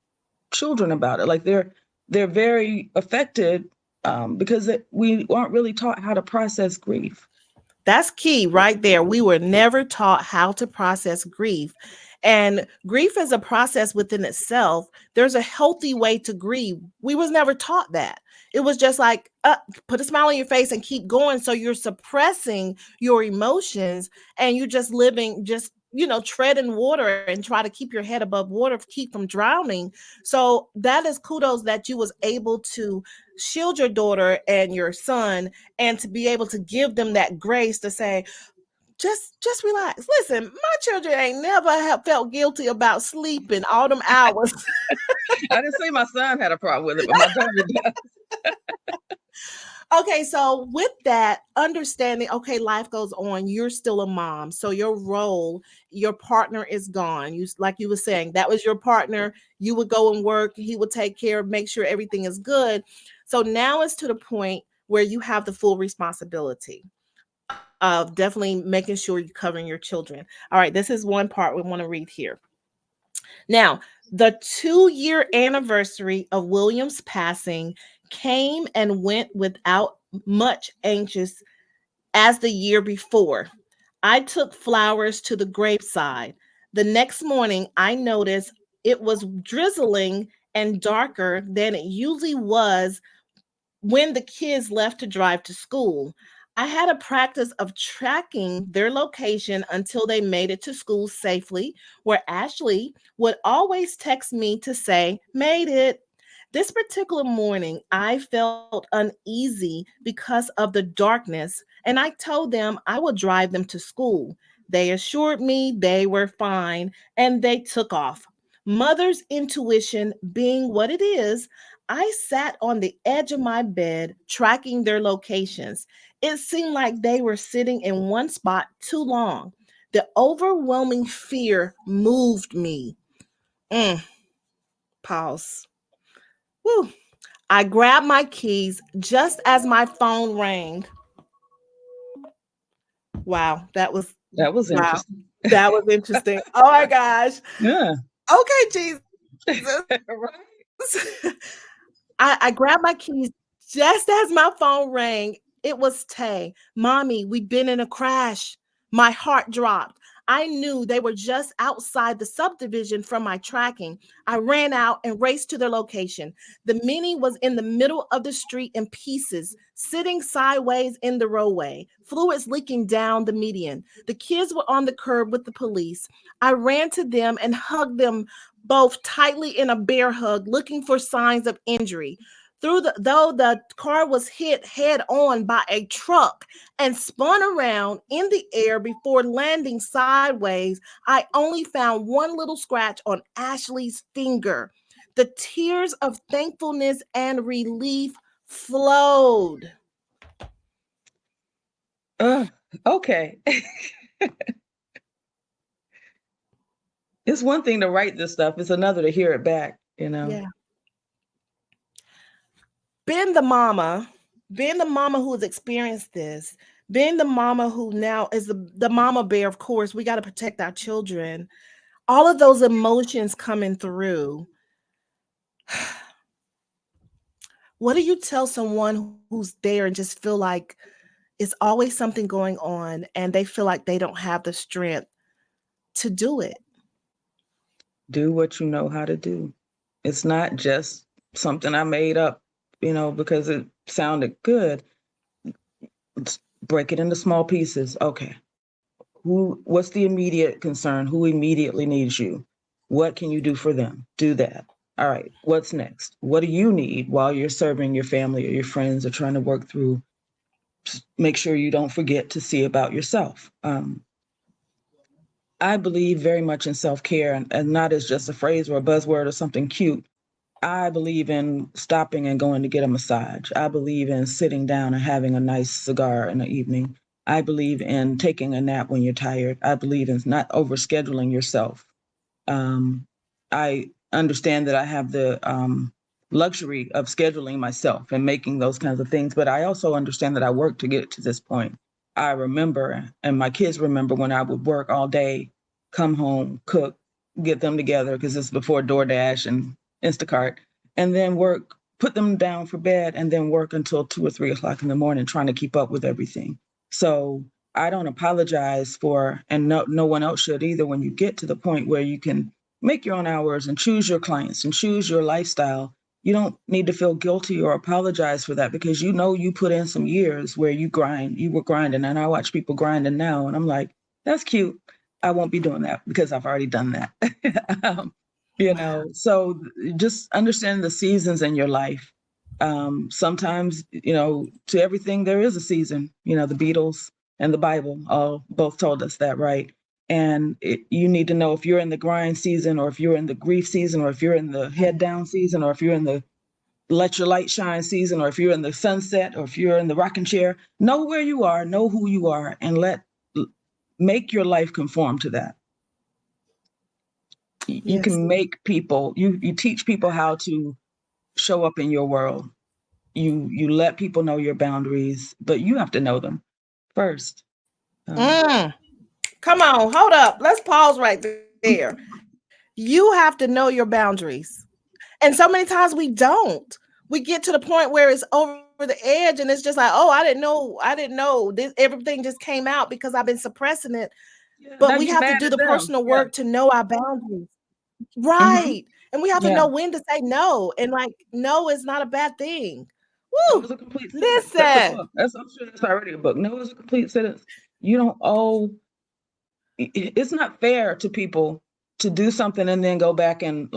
children about it. Like they're very affected because we aren't really taught how to process grief. That's key right there. We were never taught how to process grief. And grief is a process within itself. There's a healthy way to grieve. We was never taught that. It was just like, put a smile on your face and keep going. So you're suppressing your emotions and you're just living, treading water and try to keep your head above water, keep from drowning. So that is kudos that you was able to shield your daughter and your son and to be able to give them that grace to say, just relax. Listen, my children ain't never have felt guilty about sleeping all them hours. I didn't say my son had a problem with it, but my daughter does. Okay, so with that understanding, okay, life goes on. You're still a mom, so your role, your partner is gone. You, like you were saying, that was your partner. You would go and work. He would take care, make sure everything is good. So now it's to the point where you have the full responsibility of definitely making sure you're covering your children. All right, this is one part we want to read here. Now, the 2-year anniversary of William's passing came and went without much anxious as the year before. I took flowers to the graveside. The next morning, I noticed it was drizzling and darker than it usually was when the kids left to drive to school. I had a practice of tracking their location until they made it to school safely, where Ashley would always text me to say, "Made it." This particular morning, I felt uneasy because of the darkness, and I told them I would drive them to school. They assured me they were fine, and they took off. Mother's intuition being what it is, I sat on the edge of my bed tracking their locations. It seemed like they were sitting in one spot too long. The overwhelming fear moved me. Mm, pause. Woo. I grabbed my keys just as my phone rang. Wow, That was wow. interesting. That was interesting. Oh my gosh. Yeah. Okay, Jesus. Right. I grabbed my keys just as my phone rang. It was Tay. "Mommy, we've been in a crash." My heart dropped. I knew they were just outside the subdivision from my tracking. I ran out and raced to their location. The Mini was in the middle of the street in pieces, sitting sideways in the roadway, fluids leaking down the median. The kids were on the curb with the police. I ran to them and hugged them both tightly in a bear hug, looking for signs of injury. Though the car was hit head on by a truck and spun around in the air before landing sideways, I only found one little scratch on Ashley's finger. The tears of thankfulness and relief flowed. Okay. It's one thing to write this stuff, it's another to hear it back. Yeah. Being the mama, being the mama who has experienced this, being the mama who now is the mama bear, of course, we got to protect our children. All of those emotions coming through. What do you tell someone who's there and just feel like it's always something going on and they feel like they don't have the strength to do it? Do what you know how to do. It's not just something I made up, because it sounded good. Let's break it into small pieces. Okay. What's the immediate concern? Who immediately needs you? What can you do for them? Do that. All right. What's next? What do you need while you're serving your family or your friends or trying to work through? Just make sure you don't forget to see about yourself. I believe very much in self-care and not as just a phrase or a buzzword or something cute. I believe in stopping and going to get a massage. I believe in sitting down and having a nice cigar in the evening. I believe in taking a nap when you're tired. I believe in not overscheduling yourself. Um, I understand that I have the luxury of scheduling myself and making those kinds of things. But I also understand that I worked to get to this point. I remember, and my kids remember when I would work all day, come home, cook, get them together because it's before DoorDash and Instacart, and then work, put them down for bed, and then work until 2 or 3 o'clock in the morning trying to keep up with everything. So I don't apologize for, and no one else should either, when you get to the point where you can make your own hours and choose your clients and choose your lifestyle. You don't need to feel guilty or apologize for that because you know you put in some years where you were grinding, and I watch people grinding now, and I'm like, that's cute. I won't be doing that because I've already done that. So just understand the seasons in your life. Sometimes, to everything there is a season. The Beatles and the Bible all both told us that, right? And you need to know if you're in the grind season, or if you're in the grief season, or if you're in the head down season, or if you're in the let your light shine season, or if you're in the sunset, or if you're in the rocking chair. Know where you are, know who you are, and make your life conform to that. You can make people, you teach people how to show up in your world. You let people know your boundaries, but you have to know them first. Come on, hold up. Let's pause right there. You have to know your boundaries. And so many times we don't. We get to the point where it's over the edge and it's just like, oh, I didn't know. This everything just came out because I've been suppressing it. Now But we you have to mad do at the them. personal Yeah. work to know our boundaries. Mm-hmm. Right. And we have to Yeah. know when to say no. And like, no is not a bad thing. No Woo! is a complete sentence. That's a Listen. book. I'm sure that's already a book. No is a complete sentence. You don't owe. It's not fair to people to do something and then go back and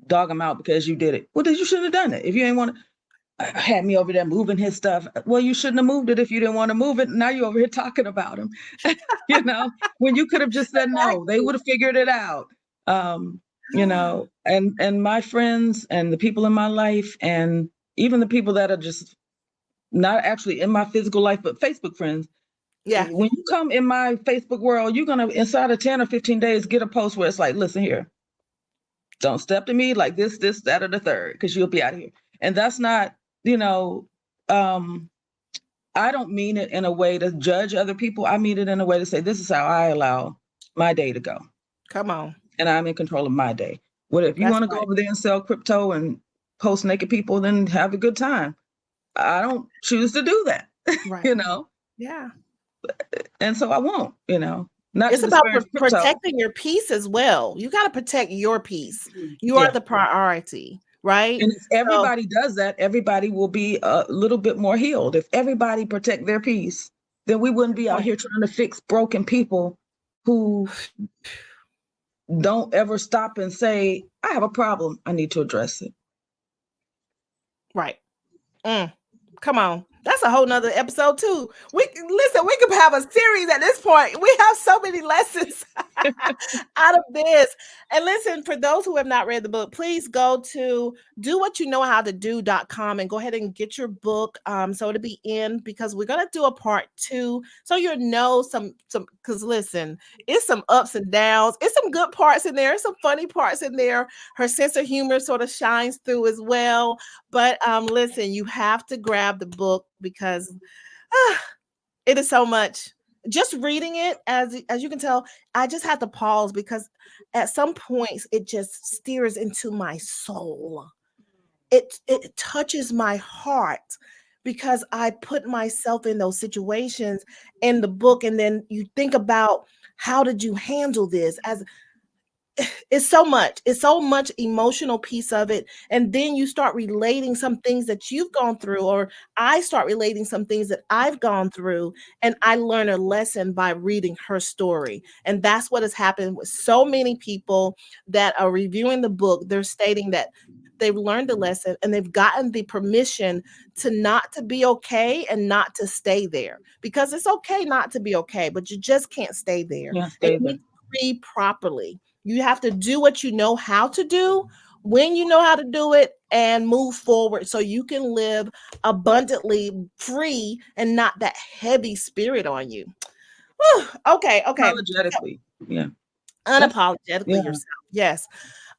dog them out because you did it. Well, then you shouldn't have done it. If you ain't want to had me over there moving his stuff. Well, you shouldn't have moved it if you didn't want to move it. Now you're over here talking about him. When you could have just said no, they would have figured it out. And my friends and the people in my life, and even the people that are just not actually in my physical life, but Facebook friends. Yeah. When you come in my Facebook world, you're gonna inside of 10 or 15 days get a post where it's like, listen here, don't step to me like this, that, or the third, because you'll be out of here. And that's not, I don't mean it in a way to judge other people. I mean it in a way to say, this is how I allow my day to go. Come on. And I'm in control of my day. Well, if you That's want to go right. over there and sell crypto and post naked people, then have a good time. I don't choose to do that, Right. Yeah. And so I won't, not It's to about disparage crypto. protecting your peace as well. You got to protect your peace. You are Yeah. the priority, right? And if So, everybody does that, everybody will be a little bit more healed. If everybody protect their peace, then we wouldn't be out here trying to fix broken people who don't ever stop and say, I have a problem, I need to address it. right. Come on. That's a whole nother episode too. We could have a series at this point. We have so many lessons out of this. And listen, for those who have not read the book, please go to dowhatyouKnowHowToDo.com and go ahead and get your book. So it'll be in, because we're gonna do a part 2. So you'll know some because listen, it's some ups and downs, it's some good parts in there, some funny parts in there. Her sense of humor sort of shines through as well. But listen, you have to grab the book because it is so much. Just reading it, as you can tell, I just had to pause because at some points it just steers into my soul. It touches my heart because I put myself in those situations in the book, and then you think about how did you handle this as it's so much emotional piece of it. And then you start relating some things that you've gone through, or I start relating some things that I've gone through, and I learn a lesson by reading her story. And that's what has happened with so many people that are reviewing the book. They're stating that they've learned a lesson and they've gotten the permission to not to be okay and not to stay there, because it's okay not to be okay, but you just can't stay there. Yeah, And stay you there. need to grieve properly. You have to do what you know how to do when you know how to do it and move forward so you can live abundantly free and not that heavy spirit on you. Okay. Apologetically. Yeah. Unapologetically Yeah. yourself. Yes.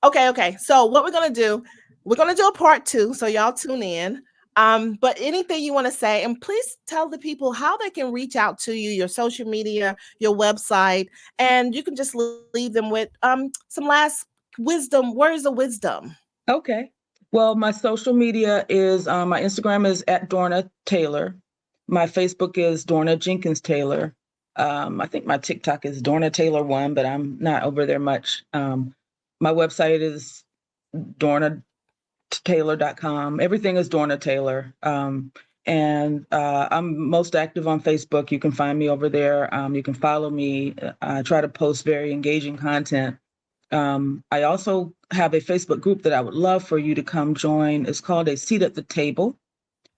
Okay. So what we're gonna do a part two. So y'all tune in. But anything you want to say, and please tell the people how they can reach out to you, your social media, your website, and you can just leave them with some last words of wisdom. Okay. Well, my social media is my Instagram is at Dorna Taylor. My Facebook is Dorna Jenkins Taylor. I think my TikTok is Dorna Taylor one, but I'm not over there much. My website is dornataylor.com. Everything is Dorna Taylor. And I'm most active on Facebook. You can find me over there. You can follow me. I try to post very engaging content. I also have a Facebook group that I would love for you to come join. It's called A Seat at the Table.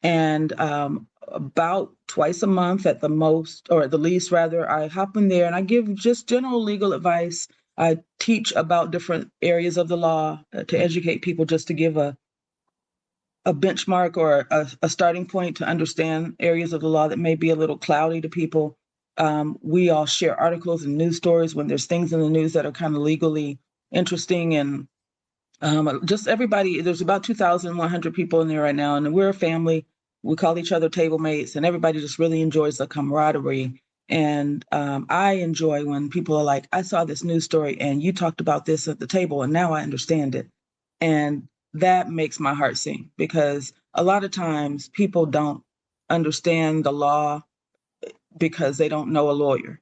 And about twice a month at the most, or at the least, rather, I hop in there and I give just general legal advice. I teach about different areas of the law to educate people, just to give a benchmark or a starting point to understand areas of the law that may be a little cloudy to people. We all share articles and news stories when there's things in the news that are kind of legally interesting. And just everybody, there's about 2,100 people in there right now, and we're a family. We call each other table mates, and everybody just really enjoys the camaraderie. And I enjoy when people are like, I saw this news story and you talked about this at the table, and now I understand it. And that makes my heart sing, because a lot of times people don't understand the law because they don't know a lawyer,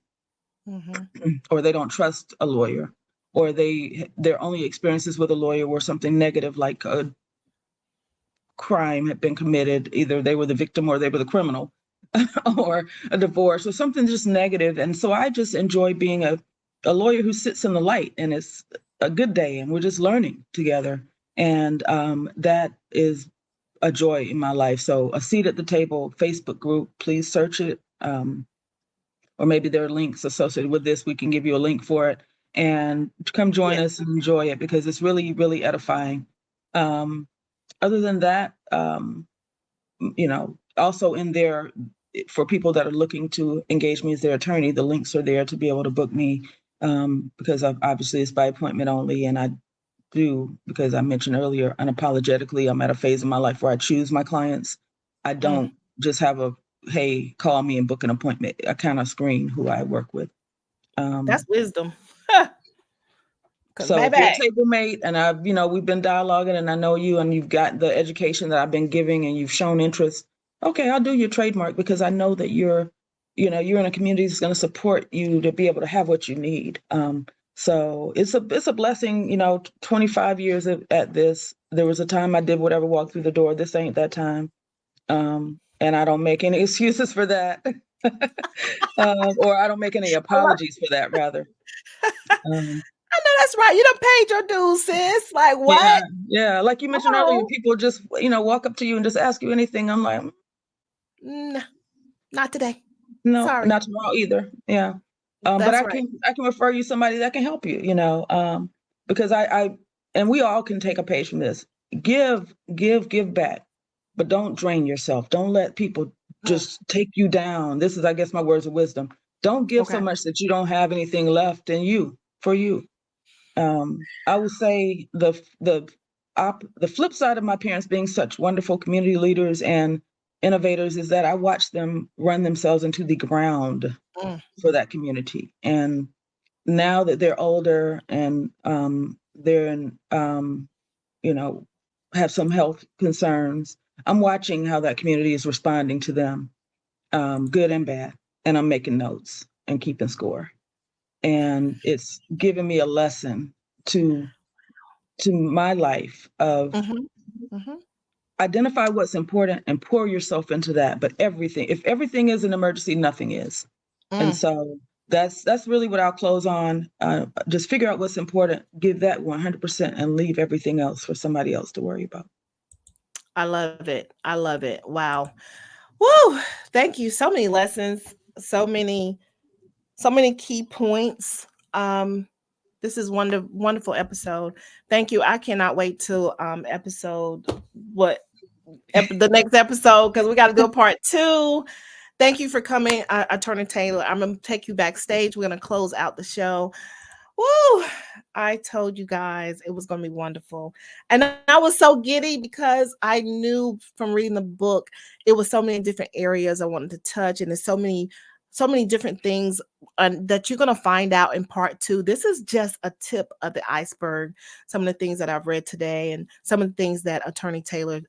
Mm-hmm. or they don't trust a lawyer, or their only experiences with a lawyer were something negative, like a crime had been committed. Either they were the victim or they were the criminal, or a divorce or something just negative. And so I just enjoy being a lawyer who sits in the light, and it's a good day and we're just learning together. And that is a joy in my life. So A Seat at the Table Facebook group, please search it. Or maybe there are links associated with this. We can give you a link for it, and come join Yes. us and enjoy it, because it's really, really edifying. Um, Other than that, also in there, for people that are looking to engage me as their attorney, the links are there to be able to book me, because obviously it's by appointment only. And I do, because I mentioned earlier, unapologetically, I'm at a phase in my life where I choose my clients. I Mm, don't just have hey, call me and book an appointment. I kind of screen who I work with. that's Um, wisdom. Cause so if you're a baby, table mate and we've been dialoguing and I know you and you've got the education that I've been giving and you've shown interest, okay, I'll do your trademark, because I know that you're in a community that's going to support you to be able to have what you need. So it's a blessing, 25 years at this. There was a time I did whatever walked through the door. This ain't that time. And I don't make any excuses for that. Or I don't make any I love. apologies for that, rather. Um, I know that's right. You done paid your dues, sis. Like Yeah, what? yeah. Like you Come mentioned earlier, on. people just, walk up to you and just ask you anything. I'm like, Nah, not today. no, Sorry. not tomorrow either. Yeah. But That's I right. can refer you somebody that can help you, because and we all can take a page from this. Give back, but don't drain yourself. Don't let people Mm, just take you down. This is, I guess, my words of wisdom. Don't give so okay. much that you don't have anything left in you for you. I would say the flip side of my parents being such wonderful community leaders and innovators is that I watched them run themselves into the ground Mm, for that community. And now that they're older and they're in, you know, have some health concerns, I'm watching how that community is responding to them, good and bad. And I'm making notes and keeping score. And it's given me a lesson to my life of mhm, mhm, identify what's important and pour yourself into that. But if everything is an emergency, nothing is. And mm. so that's really what I'll close on. Just figure out what's important, give that 100%, and leave everything else for somebody else to worry about. I love it. I love it. Wow. Woo! Thank you. So many lessons. So many key points. This is wonderful episode. Thank you. I cannot wait till episode what the next episode, because we got to do a part two. Thank you for coming, Attorney Taylor. I'm gonna take you backstage. We're gonna close out the show. Woo! I told you guys it was going to be wonderful. And I was so giddy because I knew from reading the book it was so many different areas I wanted to touch, and there's so many different things that you're going to find out in part 2. This is just a tip of the iceberg. Some of the things that I've read today and some of the things that Attorney Taylor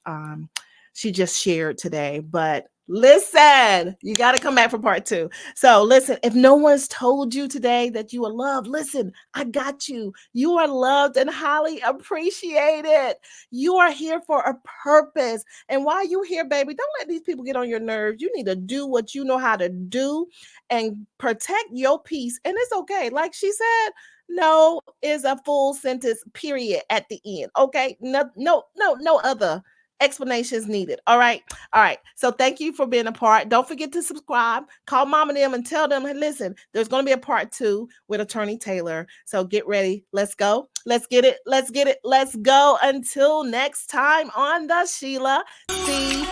she just shared today. But listen, you got to come back for part 2. So listen, if no one's told you today that you are loved, listen, I got you. You are loved and highly appreciated. You are here for a purpose. And while you're here, baby, don't let these people get on your nerves. You need to do what you know how to do and protect your peace. And it's okay. Like she said, no is a full sentence, period, at the end. Okay. No, no, no, no other explanations needed. All right. All right. So thank you for being a part. Don't forget to subscribe. Call mom and them and tell them, hey, listen, there's going to be a part 2 with Attorney Taylor. So get ready. Let's go. Let's get it. Let's get it. Let's go. Until next time on the Sheila C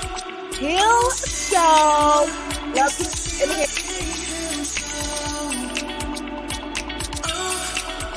Hill Show.